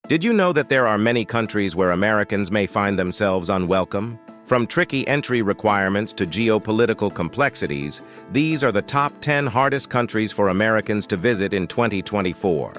Did you know that there are many countries where Americans may find themselves unwelcome? From tricky entry requirements to geopolitical complexities, these are the top 10 hardest countries for Americans to visit in 2024.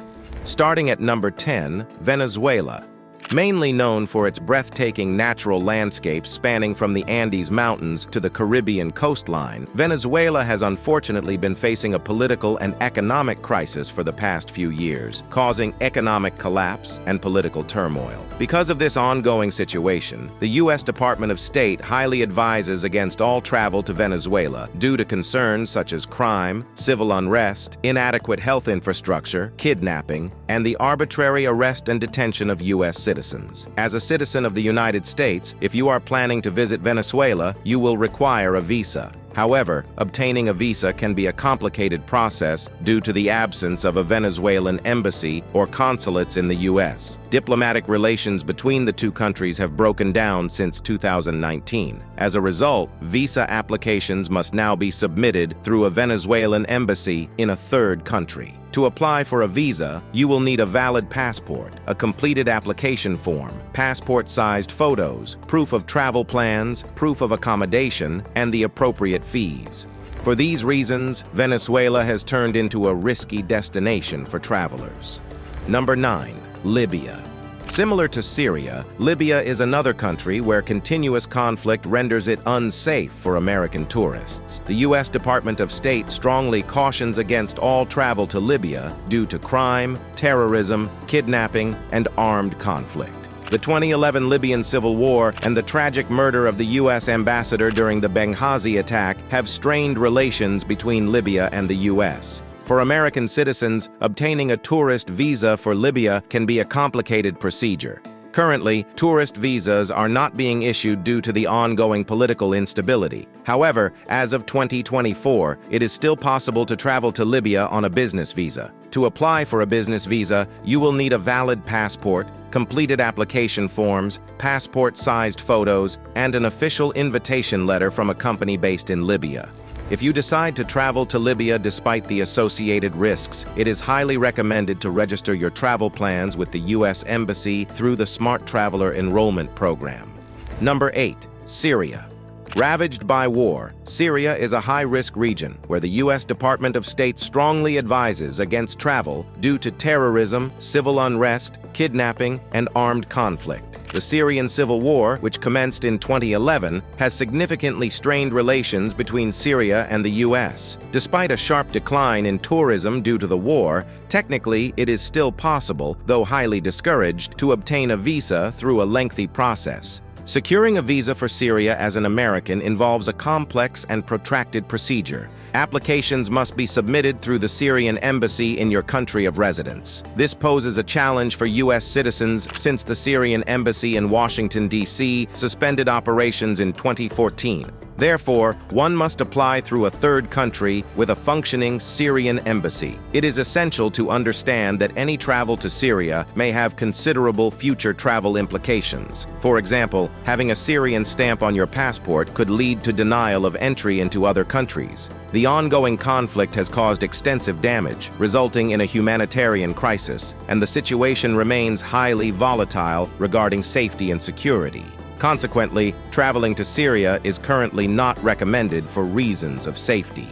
Starting at number 10, Venezuela. Mainly known for its breathtaking natural landscapes spanning from the Andes Mountains to the Caribbean coastline, Venezuela has unfortunately been facing a political and economic crisis for the past few years, causing economic collapse and political turmoil. Because of this ongoing situation, the U.S. Department of State highly advises against all travel to Venezuela due to concerns such as crime, civil unrest, inadequate health infrastructure, kidnapping, and the arbitrary arrest and detention of U.S. citizens. As a citizen of the United States, if you are planning to visit Venezuela, you will require a visa. However, obtaining a visa can be a complicated process due to the absence of a Venezuelan embassy or consulates in the U.S. Diplomatic relations between the two countries have broken down since 2019. As a result, visa applications must now be submitted through a Venezuelan embassy in a third country. To apply for a visa, you will need a valid passport, a completed application form, passport-sized photos, proof of travel plans, proof of accommodation, and the appropriate fees. For these reasons, Venezuela has turned into a risky destination for travelers. Number 9. Libya. Similar to Syria, Libya is another country where continuous conflict renders it unsafe for American tourists. The U.S. Department of State strongly cautions against all travel to Libya due to crime, terrorism, kidnapping, and armed conflict. The 2011 Libyan civil war and the tragic murder of the U.S. ambassador during the Benghazi attack have strained relations between Libya and the U.S. For American citizens, obtaining a tourist visa for Libya can be a complicated procedure. Currently, tourist visas are not being issued due to the ongoing political instability. However, as of 2024, it is still possible to travel to Libya on a business visa. To apply for a business visa, you will need a valid passport, completed application forms, passport-sized photos, and an official invitation letter from a company based in Libya. If you decide to travel to Libya despite the associated risks, it is highly recommended to register your travel plans with the U.S. Embassy through the Smart Traveler Enrollment Program. Number 8. Syria. Ravaged by war, Syria is a high-risk region where the U.S. Department of State strongly advises against travel due to terrorism, civil unrest, kidnapping, and armed conflict. The Syrian civil war, which commenced in 2011, has significantly strained relations between Syria and the U.S. Despite a sharp decline in tourism due to the war, technically it is still possible, though highly discouraged, to obtain a visa through a lengthy process. Securing a visa for Syria as an American involves a complex and protracted procedure. Applications must be submitted through the Syrian embassy in your country of residence. This poses a challenge for U.S. citizens since the Syrian embassy in Washington, D.C. suspended operations in 2014. Therefore, one must apply through a third country with a functioning Syrian embassy. It is essential to understand that any travel to Syria may have considerable future travel implications. For example, having a Syrian stamp on your passport could lead to denial of entry into other countries. The ongoing conflict has caused extensive damage, resulting in a humanitarian crisis, and the situation remains highly volatile regarding safety and security. Consequently, traveling to Syria is currently not recommended for reasons of safety.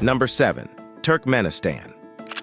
Number 7. Turkmenistan.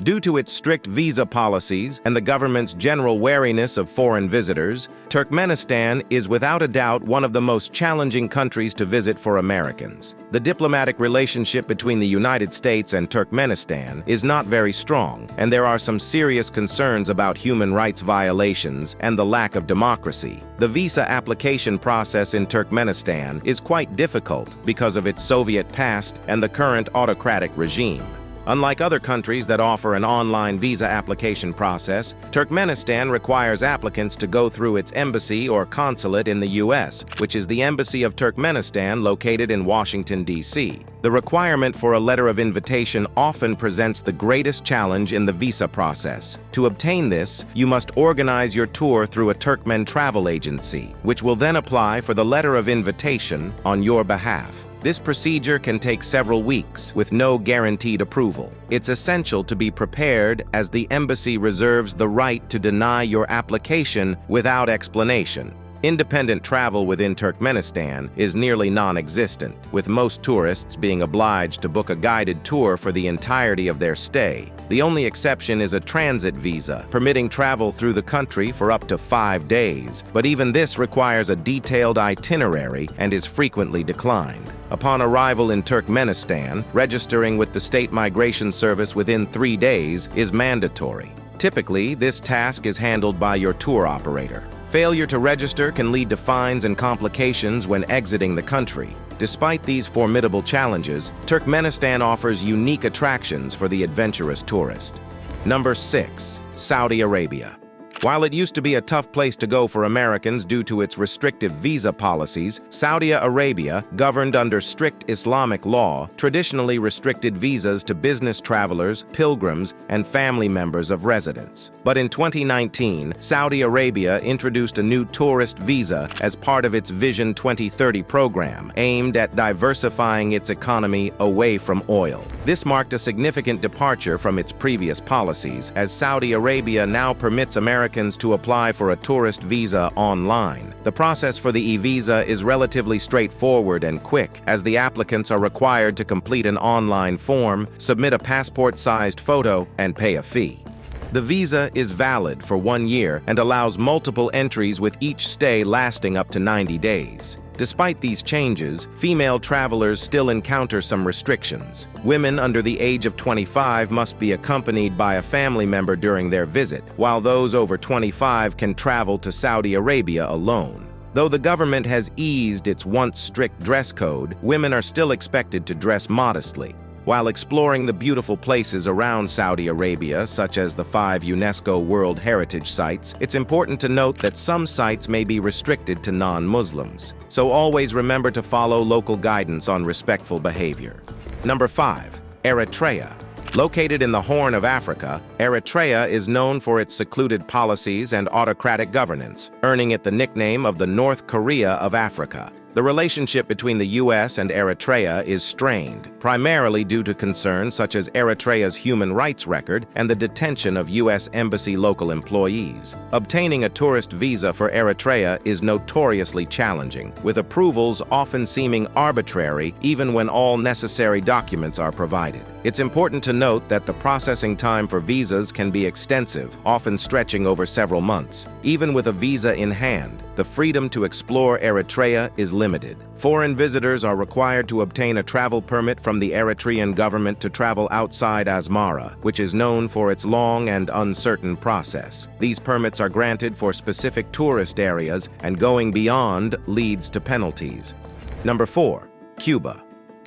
Due to its strict visa policies and the government's general wariness of foreign visitors, Turkmenistan is without a doubt one of the most challenging countries to visit for Americans. The diplomatic relationship between the United States and Turkmenistan is not very strong, and there are some serious concerns about human rights violations and the lack of democracy. The visa application process in Turkmenistan is quite difficult because of its Soviet past and the current autocratic regime. Unlike other countries that offer an online visa application process, Turkmenistan requires applicants to go through its embassy or consulate in the U.S., which is the Embassy of Turkmenistan located in Washington, D.C. The requirement for a letter of invitation often presents the greatest challenge in the visa process. To obtain this, you must organize your tour through a Turkmen travel agency, which will then apply for the letter of invitation on your behalf. This procedure can take several weeks, with no guaranteed approval. It's essential to be prepared, as the embassy reserves the right to deny your application without explanation. Independent travel within Turkmenistan is nearly non-existent, with most tourists being obliged to book a guided tour for the entirety of their stay. The only exception is a transit visa, permitting travel through the country for up to 5 days, but even this requires a detailed itinerary and is frequently declined. Upon arrival in Turkmenistan, registering with the State Migration Service within 3 days is mandatory. Typically, this task is handled by your tour operator. Failure to register can lead to fines and complications when exiting the country. Despite these formidable challenges, Turkmenistan offers unique attractions for the adventurous tourist. Number 6. Saudi Arabia. While it used to be a tough place to go for Americans due to its restrictive visa policies, Saudi Arabia, governed under strict Islamic law, traditionally restricted visas to business travelers, pilgrims, and family members of residents. But in 2019, Saudi Arabia introduced a new tourist visa as part of its Vision 2030 program, aimed at diversifying its economy away from oil. This marked a significant departure from its previous policies, as Saudi Arabia now permits Americans to apply for a tourist visa online. The process for the e-visa is relatively straightforward and quick, as the applicants are required to complete an online form, submit a passport-sized photo, and pay a fee. The visa is valid for 1 year and allows multiple entries, with each stay lasting up to 90 days. Despite these changes, female travelers still encounter some restrictions. Women under the age of 25 must be accompanied by a family member during their visit, while those over 25 can travel to Saudi Arabia alone. Though the government has eased its once strict dress code, women are still expected to dress modestly. While exploring the beautiful places around Saudi Arabia, such as the 5 UNESCO World Heritage Sites, it's important to note that some sites may be restricted to non-Muslims. So always remember to follow local guidance on respectful behavior. Number 5. Eritrea. Located in the Horn of Africa, Eritrea is known for its secluded policies and autocratic governance, earning it the nickname of the North Korea of Africa. The relationship between the U.S. and Eritrea is strained, primarily due to concerns such as Eritrea's human rights record and the detention of U.S. Embassy local employees. Obtaining a tourist visa for Eritrea is notoriously challenging, with approvals often seeming arbitrary even when all necessary documents are provided. It's important to note that the processing time for visas can be extensive, often stretching over several months. Even with a visa in hand, the freedom to explore Eritrea is limited. Foreign visitors are required to obtain a travel permit from the Eritrean government to travel outside Asmara, which is known for its long and uncertain process. These permits are granted for specific tourist areas, and going beyond leads to penalties. Number 4. Cuba.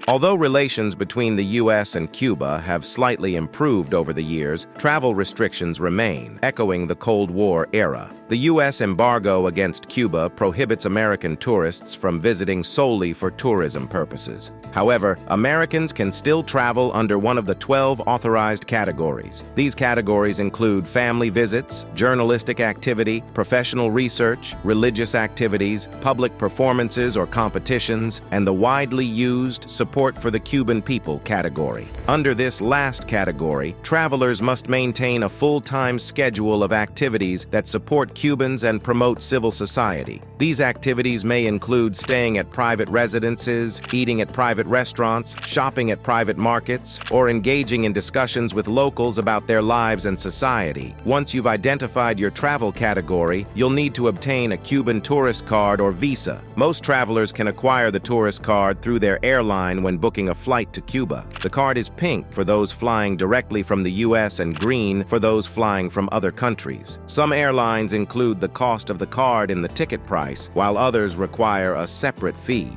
Although relations between the U.S. and Cuba have slightly improved over the years, travel restrictions remain, echoing the Cold War era. The U.S. embargo against Cuba prohibits American tourists from visiting solely for tourism purposes. However, Americans can still travel under one of the 12 authorized categories. These categories include family visits, journalistic activity, professional research, religious activities, public performances or competitions, and the widely used support for the Cuban people category. Under this last category, travelers must maintain a full-time schedule of activities that support Cubans and promote civil society. These activities may include staying at private residences, eating at private restaurants, shopping at private markets, or engaging in discussions with locals about their lives and society. Once you've identified your travel category, you'll need to obtain a Cuban tourist card or visa. Most travelers can acquire the tourist card through their airline when booking a flight to Cuba. The card is pink for those flying directly from the U.S. and green for those flying from other countries. Some airlines include the cost of the card in the ticket price, while others require a separate fee.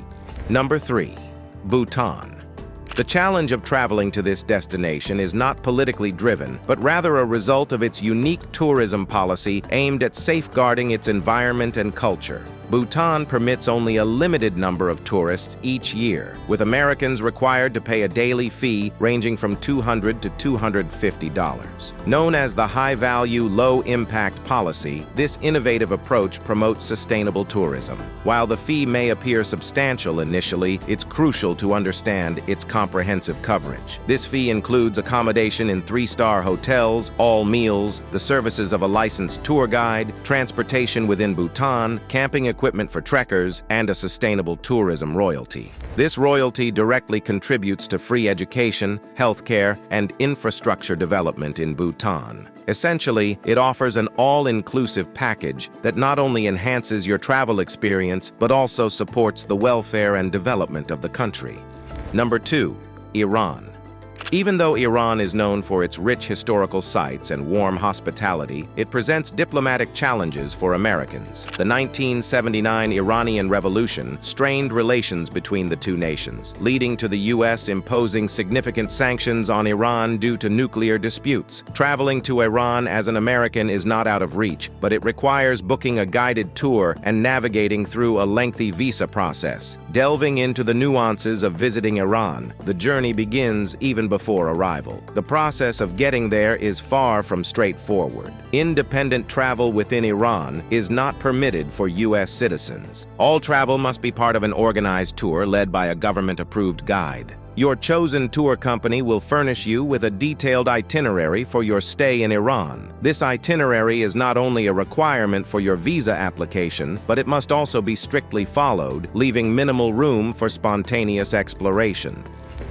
Number 3. Bhutan. The challenge of traveling to this destination is not politically driven, but rather a result of its unique tourism policy aimed at safeguarding its environment and culture. Bhutan permits only a limited number of tourists each year, with Americans required to pay a daily fee ranging from $200 to $250. Known as the high-value, low-impact policy, this innovative approach promotes sustainable tourism. While the fee may appear substantial initially, it's crucial to understand its comprehensive coverage. This fee includes accommodation in 3-star hotels, all meals, the services of a licensed tour guide, transportation within Bhutan, camping equipment for trekkers, and a sustainable tourism royalty. This royalty directly contributes to free education, healthcare, and infrastructure development in Bhutan. Essentially, it offers an all-inclusive package that not only enhances your travel experience, but also supports the welfare and development of the country. Number 2. Iran. Even though Iran is known for its rich historical sites and warm hospitality, it presents diplomatic challenges for Americans. The 1979 Iranian Revolution strained relations between the two nations, leading to the U.S. imposing significant sanctions on Iran due to nuclear disputes. Traveling to Iran as an American is not out of reach, but it requires booking a guided tour and navigating through a lengthy visa process. Delving into the nuances of visiting Iran, the journey begins even before arrival. The process of getting there is far from straightforward. Independent travel within Iran is not permitted for U.S. citizens. All travel must be part of an organized tour led by a government-approved guide. Your chosen tour company will furnish you with a detailed itinerary for your stay in Iran. This itinerary is not only a requirement for your visa application, but it must also be strictly followed, leaving minimal room for spontaneous exploration.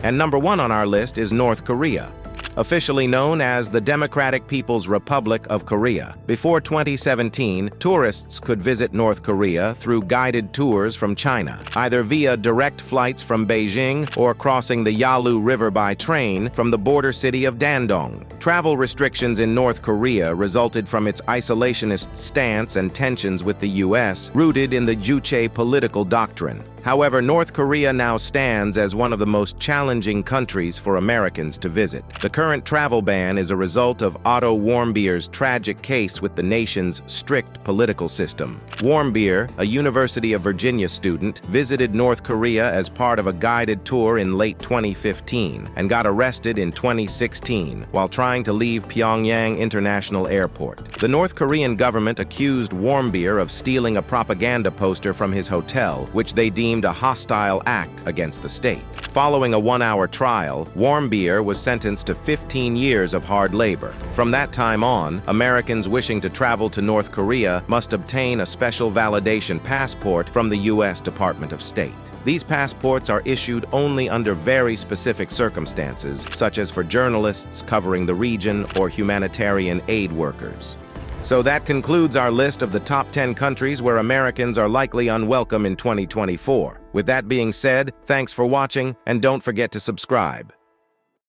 And number 1 on our list is North Korea. Officially known as the Democratic People's Republic of Korea. Before 2017, tourists could visit North Korea through guided tours from China, either via direct flights from Beijing or crossing the Yalu River by train from the border city of Dandong. Travel restrictions in North Korea resulted from its isolationist stance and tensions with the U.S., rooted in the Juche political doctrine. However, North Korea now stands as one of the most challenging countries for Americans to visit. The current travel ban is a result of Otto Warmbier's tragic case with the nation's strict political system. Warmbier, a University of Virginia student, visited North Korea as part of a guided tour in late 2015 and got arrested in 2016 while trying to leave Pyongyang International Airport. The North Korean government accused Warmbier of stealing a propaganda poster from his hotel, which they deemed a hostile act against the state. Following a 1-hour trial, Warmbier was sentenced to 15 years of hard labor. From that time on, Americans wishing to travel to North Korea must obtain a special validation passport from the U.S. Department of State. These passports are issued only under very specific circumstances, such as for journalists covering the region or humanitarian aid workers. So that concludes our list of the top 10 countries where Americans are likely unwelcome in 2024. With that being said, thanks for watching, and don't forget to subscribe.